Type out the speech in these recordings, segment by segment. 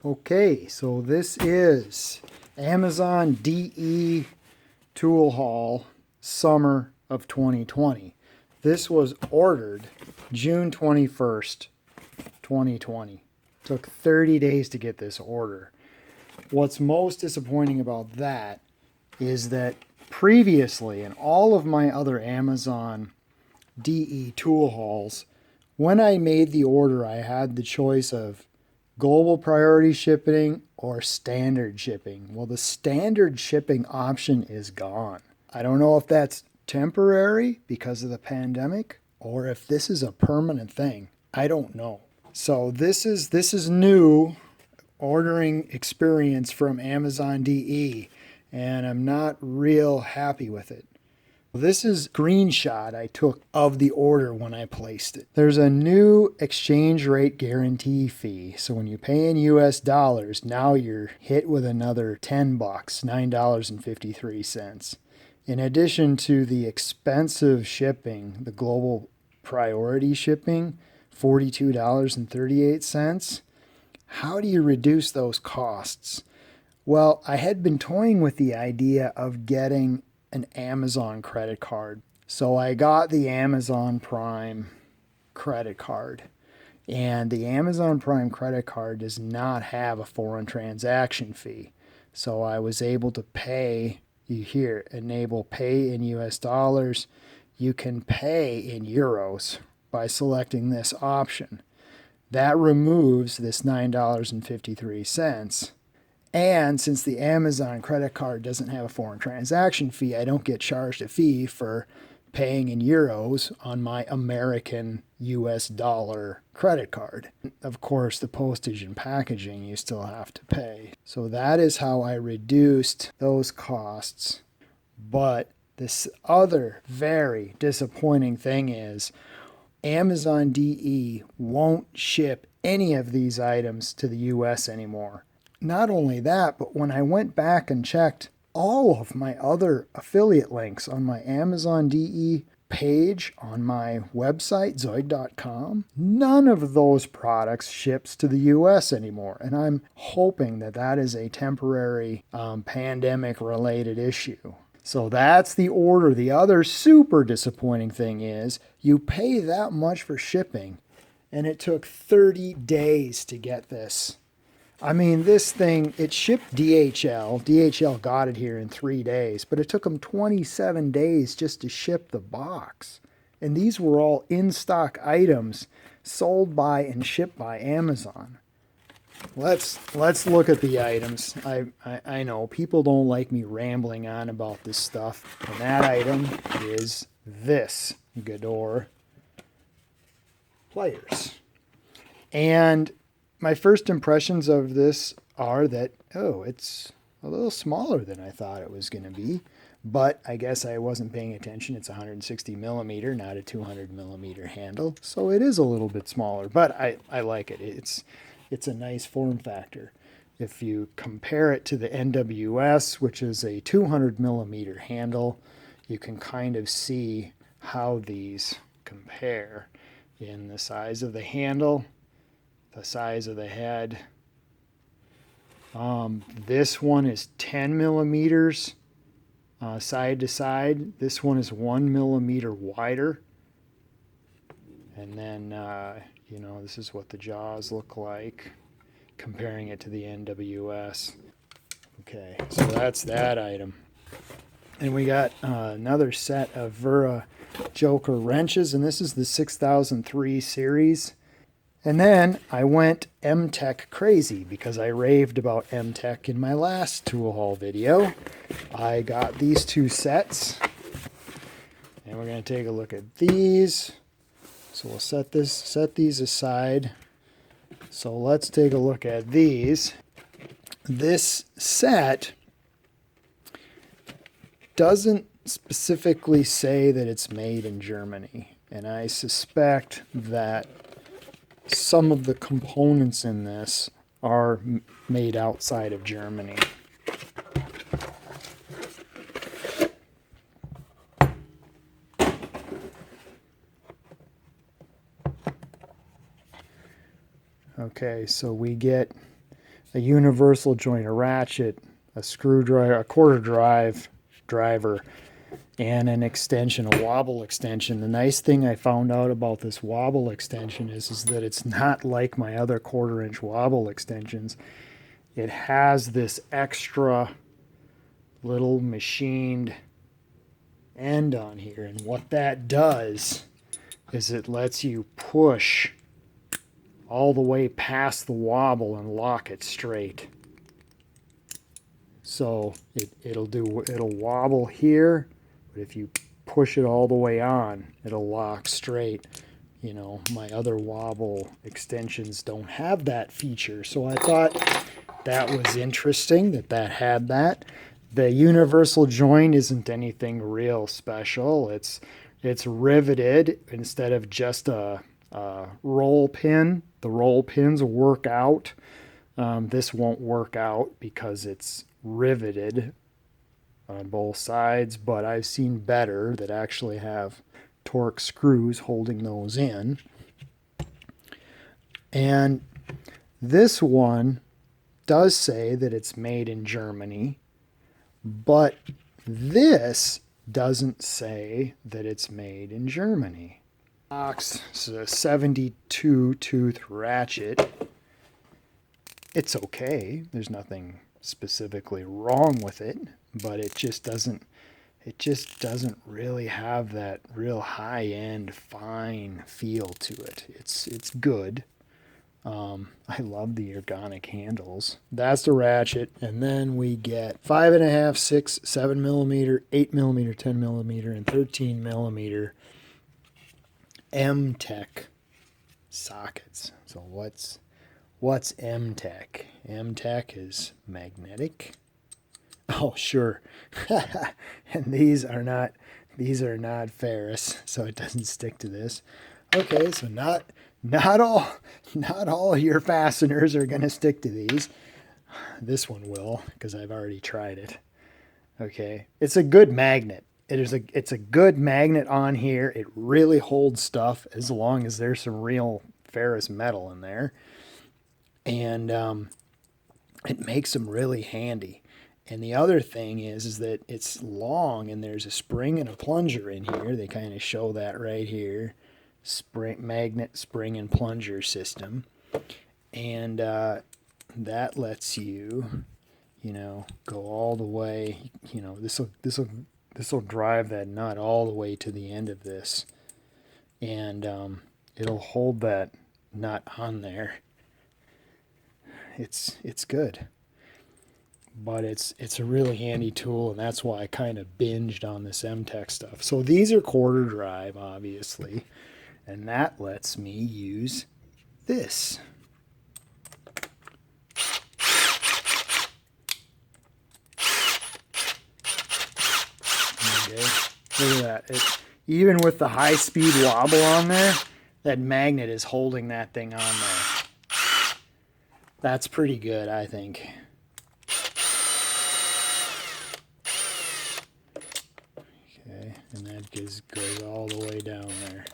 Okay, so this is Amazon DE Tool Haul Summer of 2020. This was ordered June 21st, 2020. Took 30 days to get this order. What's most disappointing about that is that previously in all of my other Amazon DE tool hauls, when I made the order, I had the choice of global priority shipping or standard shipping. Well, the standard shipping option is gone. I don't know if that's temporary because of the pandemic or if this is a permanent thing. I don't know. So this is new ordering experience from Amazon DE, and I'm not real happy with it. This is a screenshot I took of the order when I placed it. There's a new exchange rate guarantee fee. So when you pay in US dollars, now you're hit with another $10, $9.53. In addition to the expensive shipping, the global priority shipping, $42.38. How do you reduce those costs? Well, I had been toying with the idea of getting an Amazon credit card. So I got the Amazon Prime credit card. And the Amazon Prime credit card does not have a foreign transaction fee. So I was able to pay, you hear, enable pay in US dollars. You can pay in euros by selecting this option. That removes this $9.53. And since the Amazon credit card doesn't have a foreign transaction fee, I don't get charged a fee for paying in euros on my American US dollar credit card. Of course, the postage and packaging you still have to pay. So that is how I reduced those costs. But this other very disappointing thing is Amazon DE won't ship any of these items to the US anymore. Not only that, but when I went back and checked all of my other affiliate links on my Amazon DE page on my website, zoid.com, none of those products ships to the US anymore. And I'm hoping that that is a temporary pandemic-related issue. So that's the order. The other super disappointing thing is you pay that much for shipping, and it took 30 days to get this. I mean, this thing, it shipped DHL. DHL got it here in 3 days, but it took them 27 days just to ship the box. And these were all in-stock items sold by and shipped by Amazon. Let's look at the items. I know people don't like me rambling on about this stuff. And that item is this Gedore Pliers. And my first impressions of this are that, oh, it's a little smaller than I thought it was going to be. But I guess I wasn't paying attention. It's 160 millimeter, not a 200 millimeter handle. So it is a little bit smaller, but I like it. It's a nice form factor. If you compare it to the NWS, which is a 200 millimeter handle, you can kind of see how these compare in the size of the handle, the size of the head. This one is 10 millimeters side to side. This one is 1 millimeter wider. And then, this is what the jaws look like, comparing it to the NWS. Okay, so that's that item. And we got another set of Wera Joker wrenches, and this is the 6003 series. And then I went M-Tec crazy because I raved about M-Tec in my last tool haul video. I got these two sets, and we're going to take a look at these. So we'll set these aside. So let's take a look at these. This set doesn't specifically say that it's made in Germany, and I suspect that some of the components in this are made outside of Germany. Okay, so we get a universal joint, a ratchet, a screwdriver, a quarter driver, and an extension, a wobble extension. The nice thing I found out about this wobble extension is that it's not like my other 1/4 inch wobble extensions. It has this extra little machined end on here, and what that does is it lets you push all the way past the wobble and lock it straight. So it'll wobble here, but if you push it all the way on, it'll lock straight. You know, my other wobble extensions don't have that feature, so I thought that was interesting that had that. The universal joint isn't anything real special. It's riveted instead of just a roll pin. The roll pins work out. This won't work out because it's riveted on both sides, but I've seen better that actually have torque screws holding those in. And this one does say that it's made in Germany, but this doesn't say that it's made in Germany. It's a 72 tooth ratchet. It's okay. There's nothing specifically wrong with it, but it just doesn't really have that real high-end fine feel to it. It's good. I love the ergonic handles. That's the ratchet, and then we get 5.5, 6, 7 millimeter, 8 millimeter, 10 millimeter, and 13 millimeter M-Tec sockets. So what's M-Tec? M-Tec is magnetic. Oh, sure. And these are not ferrous, so it doesn't stick to this. Okay, so not all your fasteners are going to stick to these. This one will, because I've already tried it. Okay, it's a good magnet. It's a good magnet on here. It really holds stuff as long as there's some real ferrous metal in there, and it makes them really handy. And the other thing is that it's long, and there's a spring and a plunger in here. They kind of show that right here. Magnet, spring, and plunger system. And that lets you, go all the way. This will drive that nut all the way to the end of this. And it'll hold that nut on there. It's good. But it's a really handy tool, and that's why I kind of binged on this M-Tec stuff. So these are 1/4 drive, obviously, and that lets me use this. Okay, look at that. Even with the high-speed wobble on there, that magnet is holding that thing on there. That's pretty good, I think. And that just goes all the way down there.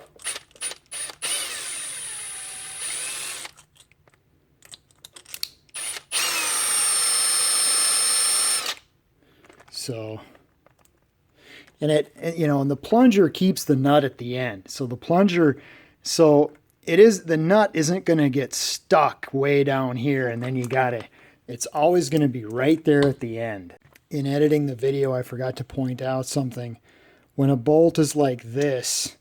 So, and and the plunger keeps the nut at the end. So the plunger, the nut isn't going to get stuck way down here, and then it's always going to be right there at the end. In editing the video, I forgot to point out something. When a bolt is like this,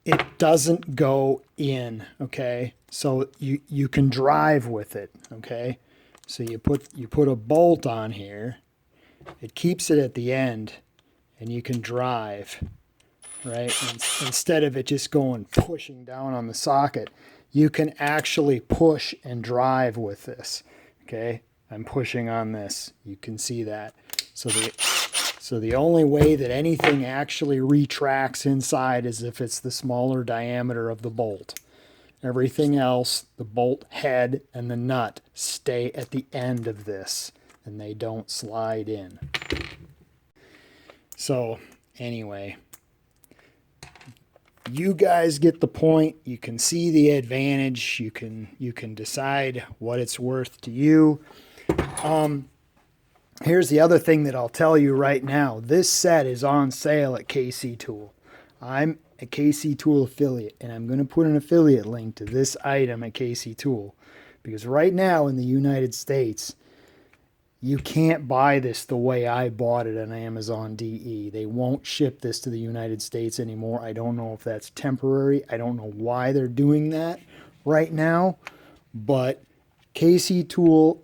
it doesn't go in, okay? So you can drive with it, okay? So you put a bolt on here, it keeps it at the end, and you can drive, right? Instead of it just pushing down on the socket, you can actually push and drive with this, okay? I'm pushing on this. You can see that. So the only way that anything actually retracts inside is if it's the smaller diameter of the bolt. Everything else, the bolt head and the nut, stay at the end of this, and they don't slide in. So anyway, You guys get the point. You can see the advantage. You can decide what it's worth to you. Here's the other thing that I'll tell you right now. This set is on sale at KC Tool. I'm a KC Tool affiliate, and I'm going to put an affiliate link to this item at KC Tool, because right now in the United States, you can't buy this the way I bought it on Amazon DE. They won't ship this to the United States anymore. I don't know if that's temporary. I don't know why they're doing that right now, but KC Tool,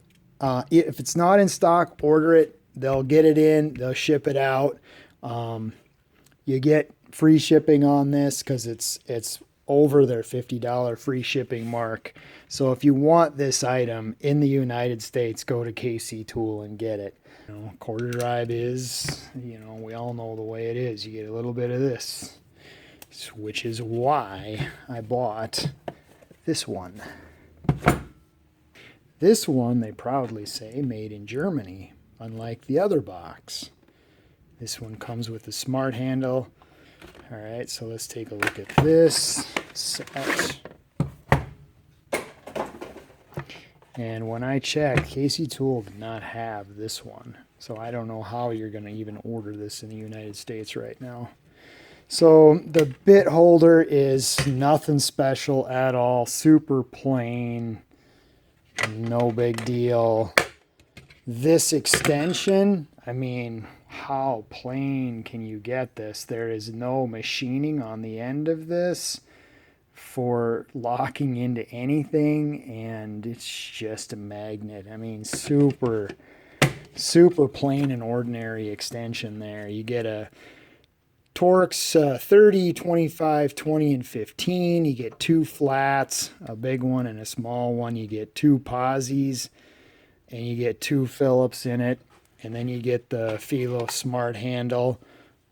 if it's not in stock, order it. They'll get it in. They'll ship it out. You get free shipping on this because it's over their $50 free shipping mark. So if you want this item in the United States, go to KC Tool and get it. You know, quarter drive is, you know, we all know the way it is. You get a little bit of this, which is why I bought this one. This one, they proudly say, made in Germany, unlike the other box. This one comes with a smart handle. All right, so let's take a look at this set. And when I checked, KC Tool did not have this one. So I don't know how you're going to even order this in the United States right now. So the bit holder is nothing special at all. Super plain. No big deal. This extension, I mean, how plain can you get this? There is no machining on the end of this for locking into anything, and it's just a magnet. I mean, super plain and ordinary extension there. You get a Torx 30, 25, 20, and 15. You get two flats, a big one and a small one. You get two posies, and you get two Phillips in it. And then you get the FELO Smart Handle,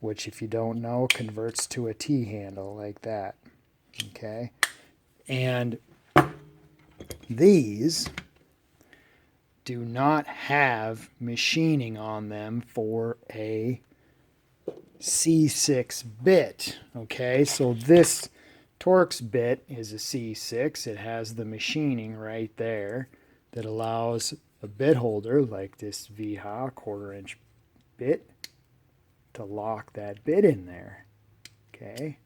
which, if you don't know, converts to a T handle like that. Okay? And these do not have machining on them for a C6 bit. Okay, so this Torx bit is a C6. It has the machining right there that allows a bit holder like this VHA 1/4 inch bit to lock that bit in there. Okay,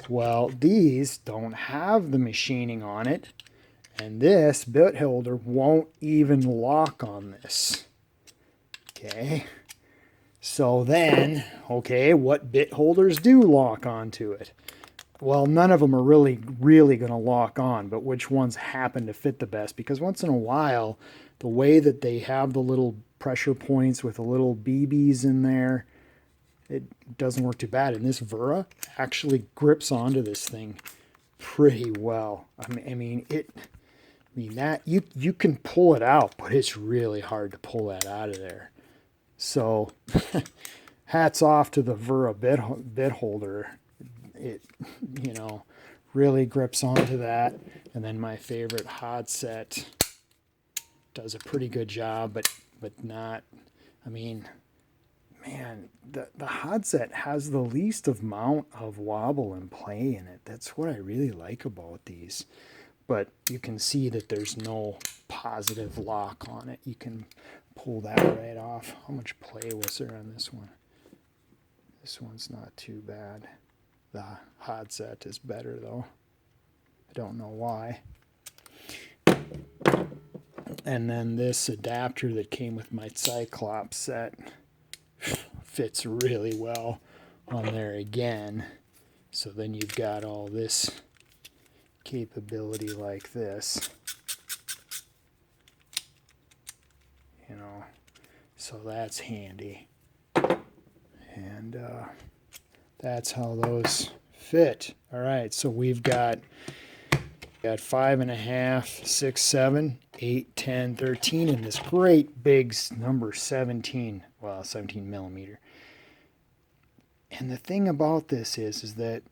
well, these don't have the machining on it, and this bit holder won't even lock on this. Okay, so then, okay, what bit holders do lock onto it? Well, none of them are really going to lock on, but which ones happen to fit the best? Because once in a while, the way that they have the little pressure points with the little BBs in there, it doesn't work too bad. And this Wera actually grips onto this thing pretty well. I mean that you can pull it out, but it's really hard to pull that out of there. So hats off to the Wera bit holder. It, you know, really grips onto that. And then my favorite hot set does a pretty good job, but not, I mean, man, the hot set has the least amount of wobble and play in it. That's what I really like about these. But you can see that there's no positive lock on it. You can pull that right off. How much play was there on this one? This one's not too bad. The hot set is better though. I don't know why. And then this adapter that came with my Cyclops set fits really well on there again. So then you've got all this capability like this. You know, so that's handy. And that's how those fit. All right, so we've got 5.5, 6, 7, 8, 10, 13, and this great big number 17. Well, 17 millimeter. And the thing about this is that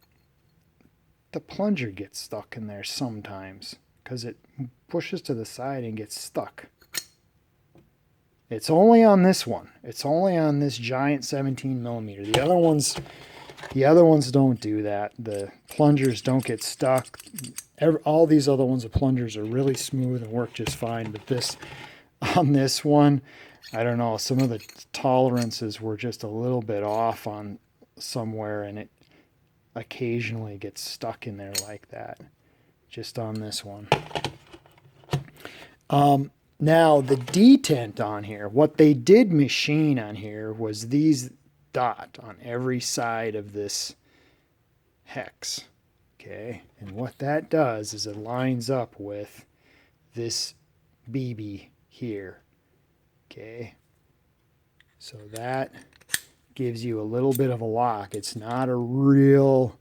the plunger gets stuck in there sometimes because it pushes to the side and gets stuck. It's only on this one. It's only on this giant 17 millimeter. The other ones The other ones don't do that. The plungers don't get stuck. All these other ones, the plungers are really smooth and work just fine. But this, on this one, I don't know, some of the tolerances were just a little bit off on somewhere, and it occasionally gets stuck in there like that, just on this one. Now, the detent on here, what they did machine on here was these dot on every side of this hex. Okay, and what that does is it lines up with this BB here. Okay, so that gives you a little bit of a lock. It's not a real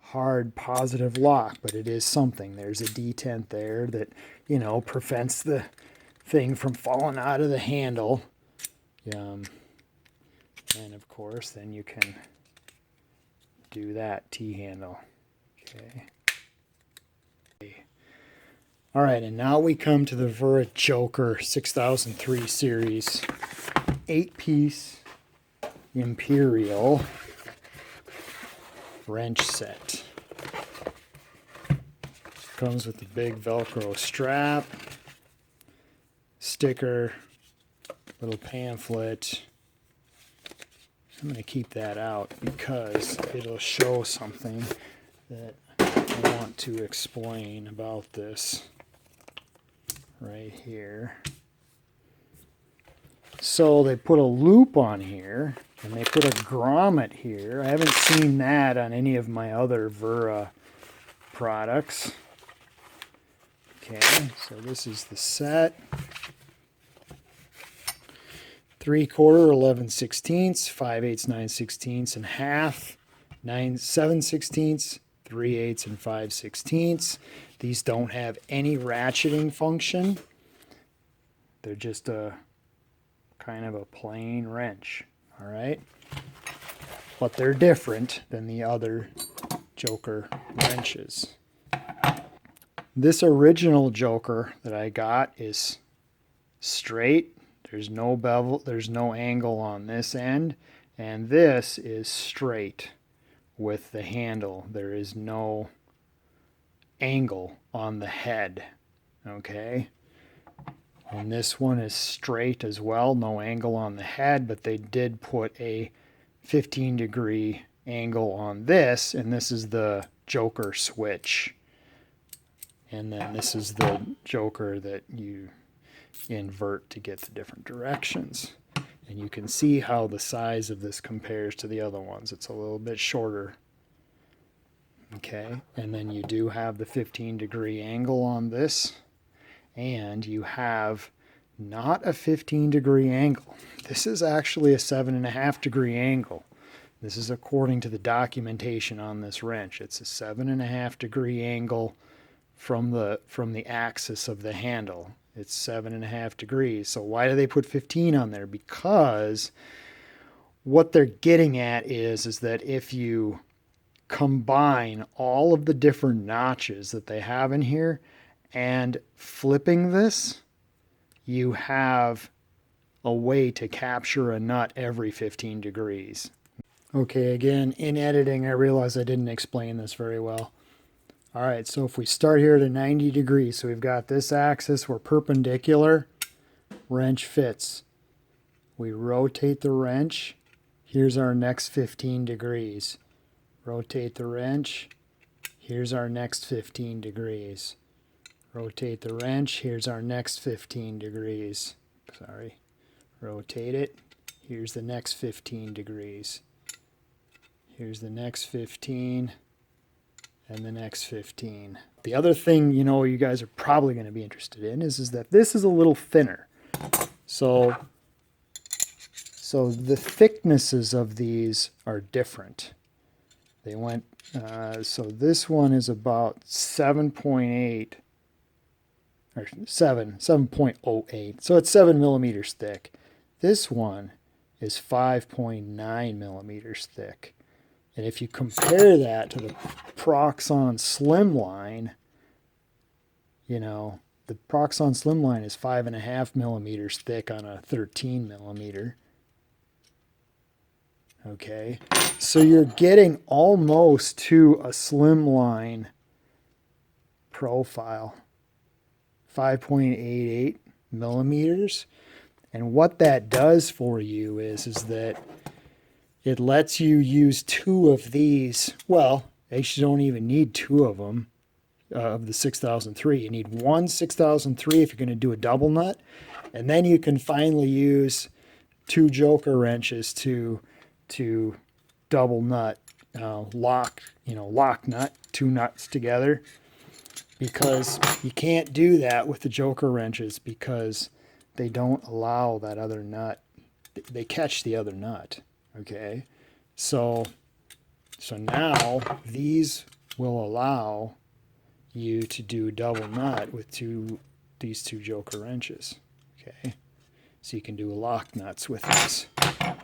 hard positive lock, but it is something. There's a detent there that, you know, prevents the thing from falling out of the handle. And of course, then you can do that T-handle. Okay. All right, and now we come to the Wera Joker 6003 series 8-piece Imperial wrench set. Comes with the big Velcro strap, sticker, little pamphlet. I'm going to keep that out because it'll show something that I want to explain about this right here. So they put a loop on here, and they put a grommet here. I haven't seen that on any of my other Wera products. Okay, so this is the set. 3/4, 11/16, 5/8, 9/16, and half, 7/16, 3/8, and 5/16. These don't have any ratcheting function. They're just a kind of a plain wrench, all right? But they're different than the other Joker wrenches. This original Joker that I got is straight. There's no bevel, there's no angle on this end, and this is straight with the handle. There is no angle on the head, okay? And this one is straight as well, no angle on the head, but they did put a 15-degree angle on this, and this is the Joker switch. And then this is the Joker that you invert to get the different directions. And you can see how the size of this compares to the other ones. It's a little bit shorter. Okay, and then you do have the 15-degree angle on this, and you have not a 15-degree angle. This is actually a 7.5-degree angle. This is according to the documentation on this wrench. It's a 7.5-degree angle from the axis of the handle. It's 7.5 degrees. So why do they put 15 on there? Because what they're getting at is that if you combine all of the different notches that they have in here and flipping this, you have a way to capture a nut every 15 degrees. Okay, again, in editing, I realized I didn't explain this very well. All right, so if we start here at a 90 degrees, so we've got this axis, we're perpendicular, wrench fits. We rotate the wrench, here's our next 15 degrees. Rotate the wrench, here's our next 15 degrees. Rotate the wrench, here's our next 15 degrees. Sorry, rotate it, here's the next 15 degrees. Here's the next 15. And the next 15. The other thing, you know, you guys are probably going to be interested in is that this is a little thinner. So the thicknesses of these are different. They went, so this one is about 7.8, or 7.08. So it's 7 millimeters thick. This one is 5.9 millimeters thick. And if you compare that to the Proxxon Slimline, you know, the Proxxon Slimline is 5.5 millimeters thick on a 13 millimeter. Okay, so you're getting almost to a slimline profile, 5.88 millimeters. And what that does for you is that it lets you use two of these. Well, actually, you don't even need two of them of the 6003. You need one 6003 if you're going to do a double nut, and then you can finally use two joker wrenches to double nut, lock nut, two nuts together, because you can't do that with the joker wrenches because they don't allow that other nut. They catch the other nut. Okay, so now these will allow you to do double nut with these two joker wrenches. Okay, so you can do lock nuts with this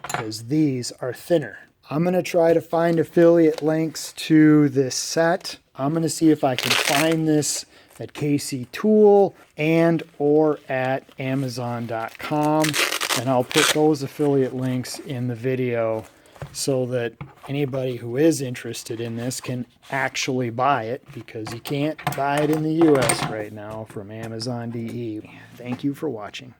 because these are thinner. I'm going to try to find affiliate links to this set. I'm going to see if I can find this at KC Tool and or at Amazon.com, and I'll put those affiliate links in the video so that anybody who is interested in this can actually buy it, because you can't buy it in the US right now from Amazon.de. Thank you for watching.